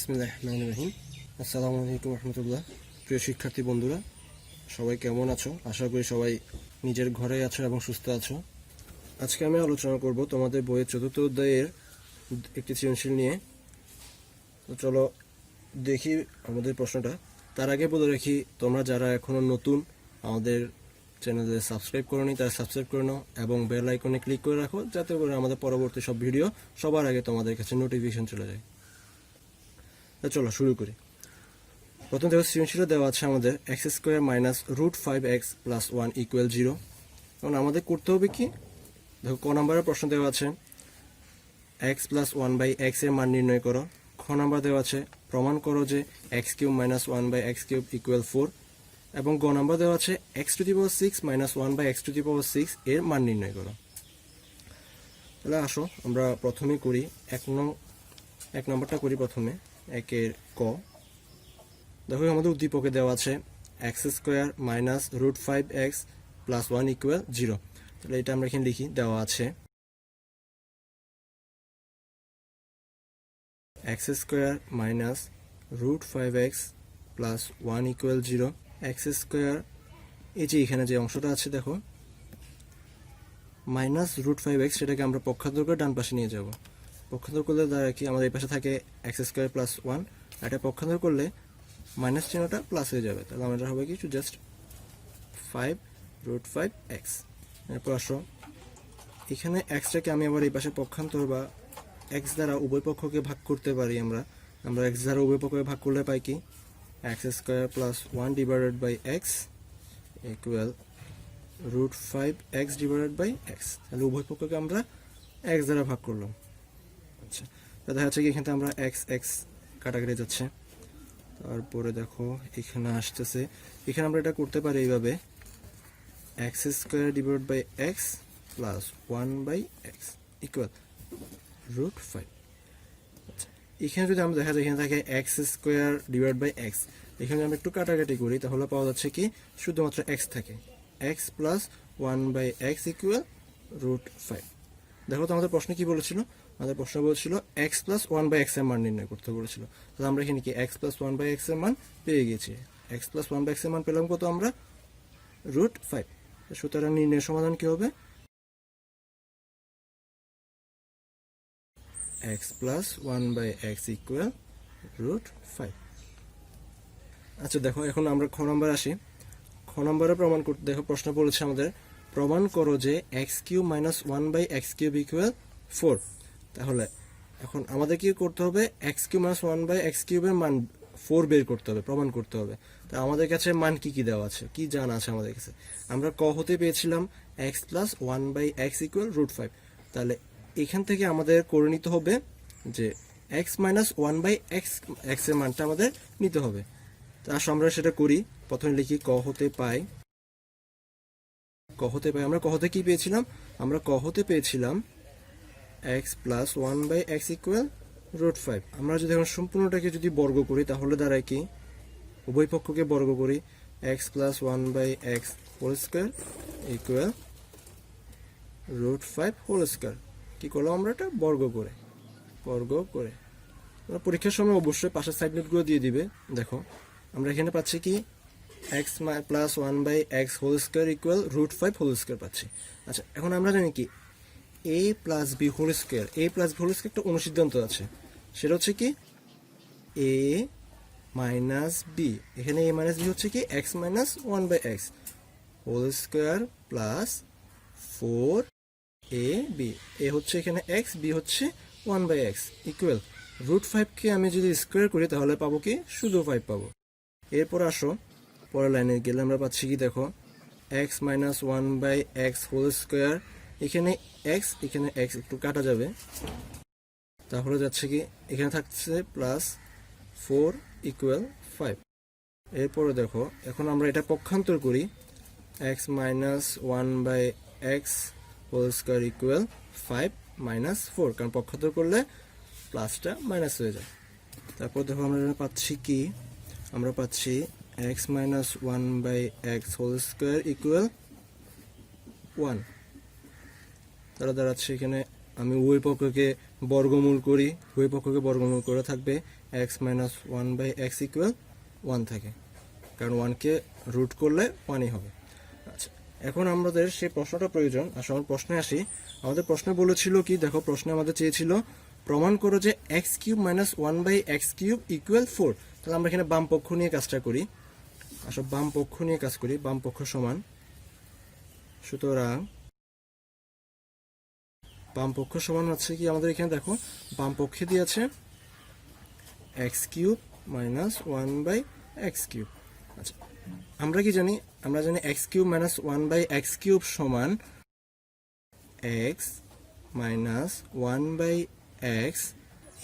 বিসমিল্লাহির রহমানির রহিম। আসসালামু আলাইকুম রহমতুল্লাহ। প্রিয় শিক্ষার্থী বন্ধুরা, সবাই কেমন আছো? আশা করি সবাই নিজের ঘরে আছো এবং সুস্থ আছো। আজকে আমি আলোচনা করব তোমাদের বইয়ের চতুর্থ অধ্যায়ের একটি সৃজনশীল নিয়ে। তো চলো দেখি আমাদের প্রশ্নটা। তার আগে বলে রাখি, তোমরা যারা এখনো নতুন আমাদের চ্যানেলে সাবস্ক্রাইব করোনি তারা সাবস্ক্রাইব করে নাও এবং বেল আইকনে ক্লিক করে রাখো, যাতে করে আমাদের পরবর্তী সব ভিডিও সবার আগে তোমাদের কাছে নোটিফিকেশন চলে যায়। তো চলো শুরু করি। প্রথম দেখো, সৃজনশীলে দেওয়া আছে আমাদের x² - √5x + 1 = 0। এখন আমাদের করতে হবে কি, দেখো ক নম্বরের প্রশ্ন দেওয়া আছে x + 1/x এর মান নির্ণয় করো। খ নম্বর দেওয়া আছে প্রমাণ করো যে x³ - 1/x³ = 4, এবং গ নম্বর দেওয়া আছে x⁶ - 1/x⁶ এর মান নির্ণয় করো। তাহলে আসো আমরা প্রথমেই করি এক নম্বরটা করি। প্রথমে একের ক। দেখো আমাদের উদ্দীপকে দেওয়া আছে x² - √5x + 1 = 0। তাহলে এটা আমরা এখানে লিখি, দেওয়া আছে x² - √5x + 1 = 0। x², এই যে এখানে যে অংশটা আছে দেখো -√5x, সেটাকে আমরা পক্ষান্তর করে ডান পাশে নিয়ে যাব। পক্ষান্তর করলে দ্বারা কি আমাদের এই পাশে থাকে x² + 1, এটা পক্ষান্তর করলে মাইনাস চিহ্নটা প্লাস হয়ে যাবে। তাহলে আমাদের হবে কি জাস্ট 5√5x। এরপর আসো এখানে এক্সটাকে আমি আবার এই পাশে পক্ষান্তর বা এক্স দ্বারা উভয় পক্ষকে ভাগ করতে পারি। আমরা এক্স দ্বারা উভয় পক্ষকে ভাগ করলে পাই কি x² + 1 / x = √5x / x। তাহলে উভয় পক্ষকে আমরা x দ্বারা ভাগ করলাম। আচ্ছা, দেখা যাচ্ছে কি এখানে আমরা x কাটাকাটি যাচ্ছে। তারপরে দেখো এখানে আসতেছে, এখানে আমরা এটা করতে পারি এইভাবে x² / x + 1/x = √5। আচ্ছা, এখানে যদি আমরা দেখা যায় এখানে থাকে x² / x, এখানে আমরা একটু কাটাকাটি করি, তাহলে পাওয়া যাচ্ছে কি শুধুমাত্র x থাকে, x + 1/x = √5। দেখো তো আমাদের প্রশ্ন কি বলেছিল, আমাদের প্রশ্ন বলেছিল x + 1/x এর মান নির্ণয় করতে বলেছিল। তাহলে আমরা এখানে কি x + 1/x এর মান পেয়ে গেছি। x + 1/x এর মান পেলাম কত আমরা? √5। সুতরাং নির্ণয়ের সমাধান কি হবে? x + 1/x = √5। আচ্ছা দেখো এখন আমরা খ নম্বর আসি। খ নম্বরে প্রমাণ করতে, দেখো প্রশ্ন বলেছে আমাদের প্রমাণ করো যে x³ - 1/x³ = 4। তাহলে এখন আমাদের কি করতে হবে? x³ - 1/x³ এর মান 4 বের করতে হবে, প্রমাণ করতে হবে। তা আমাদের কাছে মান কি কি দেওয়া আছে, কি জানা আছে আমাদের কাছে? আমরা ক হতে পেয়েছিলাম x + 1/x = √5। তাহলে এখান থেকে আমাদের করে নিতে হবে যে x - 1/x এর মানটা আমাদের নিতে হবে। তা আসলে আমরা সেটা করি। প্রথমে লিখি ক হতে পাই। আমরা ক হতে কি পেয়েছিলাম? আমরা ক হতে পেয়েছিলাম x + 1/x = √5। আমরা যদি এখন সম্পূর্ণটাকে যদি বর্গ করি তাহলে দাঁড়ায় কি, উভয় পক্ষকে বর্গ করি, x + 1/x² = √5² কি করলাম আমরা? এটা বর্গ করে পরীক্ষার সময় অবশ্যই পাশের সাইড নোটগুলো দিয়ে দিবে। দেখো আমরা এখানে পাচ্ছি কি x + 1/x² = √5² পাচ্ছি। আচ্ছা, এখন আমরা জানি কি a + b² একটা অনুসিদ্ধান্ত আছে, সেটা হচ্ছে কি a - b। এখানে a - b হচ্ছে কি x - 1/x² + 4ab। a হচ্ছে এখানে x, b হচ্ছে 1/x = √5 কে আমি যদি স্কোয়ার করি তাহলে পাবো কি শুধু 5 পাবো। এরপর আসো পরের লাইনে গেলে আমরা পাচ্ছি কি, দেখো x - 1/x², এখানে x একটু কাটা যাবে, তাহলে যাচ্ছে কি এখানে থাকছে +4 = 5। এরপরে দেখো এখন আমরা এটা পক্ষান্তর করি, x - 1/x² = 5 - 4, কারণ পক্ষান্তর করলে প্লাসটা মাইনাস হয়ে যায়। তারপর দেখো আমরা পাচ্ছি কি, আমরা পাচ্ছি x - 1/x² = 1। দাঁড়াচ্ছে এখানে আমি উভয় পক্ষকে বর্গমূল করি, উভয় পক্ষকে বর্গমূল করে থাকবে x minus one by x equal one থাকে, কারণ ওয়ানকে রুট করলে ওয়ানই হবে। আচ্ছা, এখন আমাদের সেই প্রশ্নটা প্রয়োজন। আসলে আমার প্রশ্নে আসি। আমাদের প্রশ্নে বলেছিল কি, দেখো প্রশ্নে আমাদের চেয়েছিল প্রমাণ করো যে x cube minus one by x cube equal four. তাহলে আমরা এখানে বাম পক্ষ নিয়ে কাজটা করি। আসলে বাম পক্ষ নিয়ে কাজ করি, বাম পক্ষ সমান, সুতরাং বাম পক্ষ সমান হচ্ছে কি, আমাদের এখানে দেখো বাম পক্ষে দিয়ে আছে x cube minus one by x cube. আচ্ছা, আমরা কি জানি, আমরা জানি x cube minus one by x cube সমান x minus one by x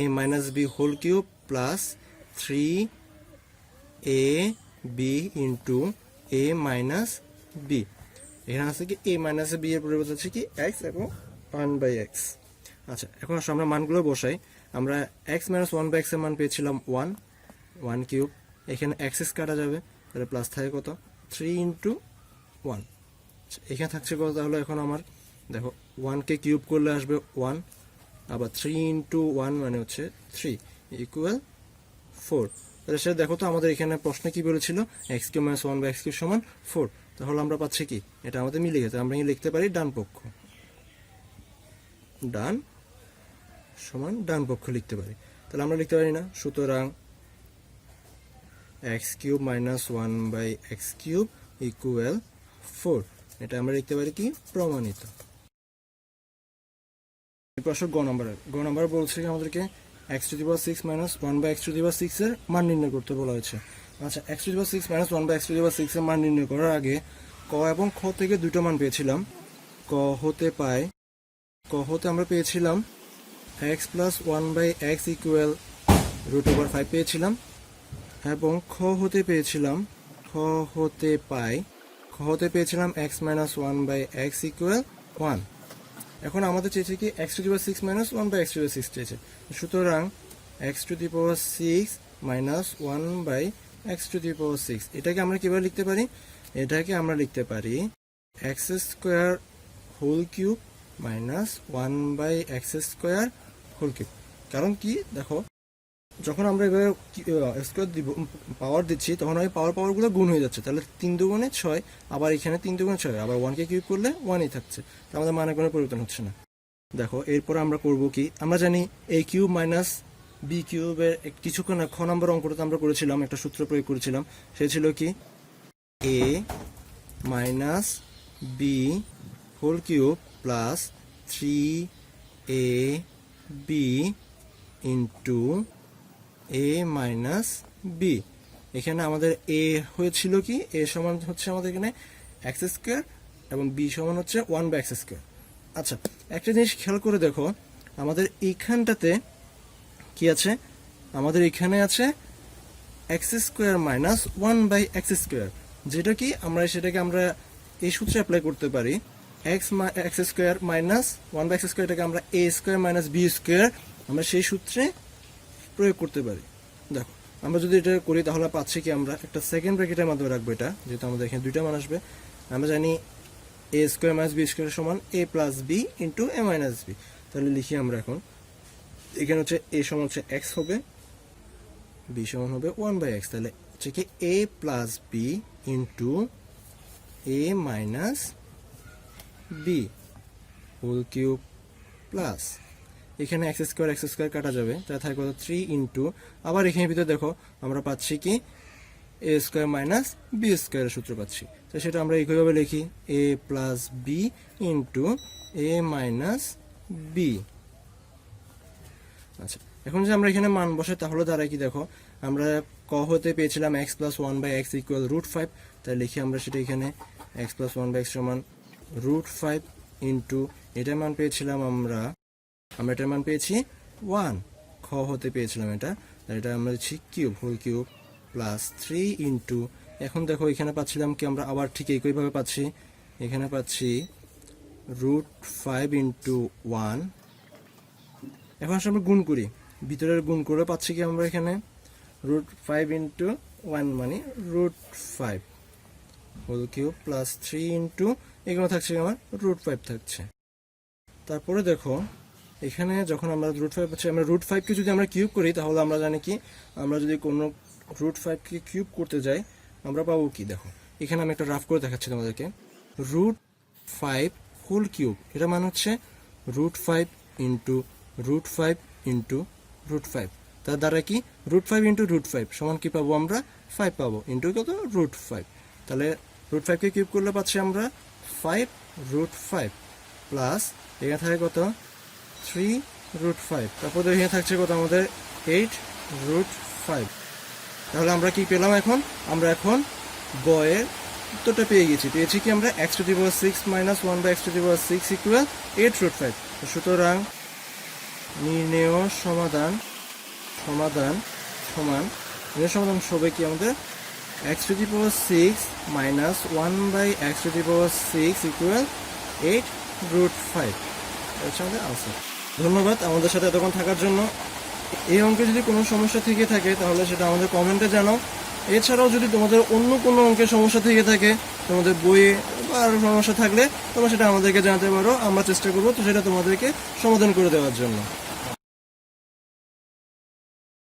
a minus b whole cube plus three a b into a minus b. এখানে আছে কি এ মাইনাস বি এর পরিবর্তে আছে কি এক্স এবং ওয়ান বাই এক্স। আচ্ছা, এখন আসলে আমরা মানগুলো বসাই। আমরা x minus one by x এর মান পেয়েছিলাম ওয়ান, ওয়ান কিউব, এখানে এক্সেস কাটা যাবে, তাহলে প্লাস থাকে কত, থ্রি ইন্টু ওয়ান। এখানে থাকছে কত, তাহলে এখন আমার দেখো ওয়ানকে কিউব করলে আসবে ওয়ান, আবার থ্রি ইন্টু ওয়ান মানে হচ্ছে থ্রি ইকুয়াল ফোর। তাহলে সেটা দেখো তো আমাদের এখানে প্রশ্নে কি বলেছিল, x cube minus one by x cube সমান ফোর। তাহলে আমরা পাচ্ছি কি, এটা আমাদের মিলে গেছে। আমরা লিখতে পারি ডান পক্ষ, ডান সমান ডান পক্ষ লিখতে পারি। তাহলে আমরা লিখতে পারি না, সুতরাং x cube minus one by x cube equal four. এটা আমরা লিখতে পারি কি, প্রমাণিত। প্রশ্ন গ নাম্বার বলছে আমাদেরকে x to the power six minus one by x to the power six এর মান নির্ণয় করতে বলা হয়েছে। আচ্ছা, x to the power six minus one by x to the power six এর মান নির্ণয় করার আগে ক এবং খ থেকে দুটো মান পেয়েছিলাম। ক হতে আমরা পেয়েছিলাম x plus one by x equal root over five পেয়েছিলাম, এবং খ হতে পেয়েছিলাম x minus one by x equal one. এখন আমাদের চেয়েছে কি x to the power six minus one by x to the power six চেয়েছে, সুতরাং x to the power six minus one by x to the power six. এটাকে আমরা কিভাবে লিখতে পারি, এটাকে আমরা লিখতে পারি x square whole cube minus one by x square whole cube. কারণ কি, দেখো যখন আমরা এভাবে স্কোয়ার দিব পাওয়ার দিচ্ছি, তখন ওই পাওয়ারগুলো গুণ হয়ে যাচ্ছে। তাহলে তিন দুগুণে ছয়, আবার এখানে তিন দুগুণে ছয়, আবার ওয়ানকে কিউব করলে ওয়ানই থাকছে, তাহলে আমাদের মানে কোনো পরিবর্তন হচ্ছে না। দেখো এরপর আমরা করব কি, আমরা জানি এ কিউব মাইনাস বি কিউবের কিছুক্ষণ খ নম্বর অঙ্কটাতে আমরা করেছিলাম, একটা সূত্র প্রয়োগ করেছিলাম, সে ছিল কি a minus b whole cube plus three a b into a minus b. এখানে আমাদের এ হয়েছিল কি, এ সমান হচ্ছে আমাদের এখানে এক্স স্কোয়ার এবং বি সমান হচ্ছে ওয়ান বাই এক্স স্কোয়ার। আচ্ছা, একটা জিনিস খেয়াল করে দেখো, আমাদের এইখানটাতে কি আছে, আমাদের এখানে আছে x square minus one by x square, যেটা কি সেটাকে আমরা এই সূত্রে অ্যাপ্লাই করতে পারি। X square minus one by x square, এটাকে আমরা A square minus B square আমরা সেই সূত্রে প্রয়োগ করতে পারি। দেখো আমরা যদি এটা করি তাহলে পাচ্ছি কি, আমরা একটা সেকেন্ড ব্র্যাকেটের মাধ্যমে রাখবো এটা, যেহেতু আমাদের এখানে দুইটা মান আসবে। আমরা জানি এ স্কোয়ার মাইনাস বি স্কোয়ার সমান এ plus b into a minus B. তাহলে লিখি আমরা এখন, এখানে হচ্ছে এ সমান হচ্ছে এক্স হবে, বি সমান হবে ওয়ান বাই এক্স। তাহলে হচ্ছে কি a plus b into a minus b whole cube plus, এখানে এক্স স্কোয়ার কাটা যাবে, তাহলে থাকে কত থ্রি ইন্টু, আবার এখানে ভিতরে দেখো আমরা পাচ্ছি কি এ স্কোয়ার মাইনাস বি স্কোয়ারের সূত্র পাচ্ছি। তো সেটা আমরা এইভাবে লিখি এ plus b into a minus B. আচ্ছা, এখন যে আমরা এখানে মান বসে তাহলে দাঁড়ায় কি, দেখো আমরা ক হতে পেয়েছিলাম x plus one by x equal root five, তাই লিখি আমরা সেটা এখানে x plus one by x সমান রুট ফাইভ ইন্টু এটার মান পেয়েছিলাম আমরা এটার মান পেয়েছি ওয়ান, খ হতে পেয়েছিলাম এটা আমরা দিচ্ছি cube whole cube plus three into, এখন দেখো এখানে পাচ্ছিলাম কি, আমরা আবার ঠিক একইভাবে পাচ্ছি, এখানে পাচ্ছি রুট ফাইভ ইন্টু ওয়ান। এখন আসলে আমরা গুণ করি, ভিতরের গুণ করে পাচ্ছি কি আমরা এখানে রুট ফাইভ ইন্টু ওয়ান মানে root five whole cube plus three into এখানে থাকছে আমার রুট ফাইভ থাকছে। তারপরে দেখো এখানে যখন আমরা √5 পাচ্ছি, আমরা √5 কে যদি আমরা কিউব করি তাহলে আমরা জানি কি, আমরা যদি কোনো √5 কে কিউব করতে যাই আমরা পাবো কি, দেখো এখানে আমি একটা রাফ করে দেখাচ্ছি তোমাদেরকে। √5 হোল কিউব, এটা মানে হচ্ছে √5 ইন্টু √5 ইন্টু √5, তার দ্বারা কি √5 ইন্টু √5 সমান কি পাবো আমরা, 5 পাবো, ইন্টু কত √5। তাহলে √5 কে কিউব করলে পাচ্ছি আমরা 5√5 প্লাস এখানে থাকে কত 3√5, তারপর এখানে থাকছে কত আমাদের 8√5। তাহলে আমরা কি পেলাম এখন, আমরা এখন বয়ের উত্তরটা পেয়েছি কি আমরা x⁻6 - 1/x⁻6 = 8√5। সুতরাং নির্ণেয় সমাধান সমান হবে কি আমাদের x⁻6 - 1/x⁻6 = 8√5। এটা আমাদের আনসার। ধন্যবাদ আমাদের সাথে এতক্ষণ থাকার জন্য। এই অঙ্কে যদি কোনো সমস্যা থেকে থাকে তাহলে সেটা আমাদের কমেন্টে জানাও। এছাড়াও যদি তোমাদের অন্য কোনো অঙ্কের সমস্যা থেকে থাকে, তোমাদের বইয়ে বা আরও সমস্যা থাকলে তোমরা সেটা আমাদেরকে জানাতে পারো, আমরা চেষ্টা করবো তো সেটা তোমাদেরকে সমাধান করে দেওয়ার জন্য।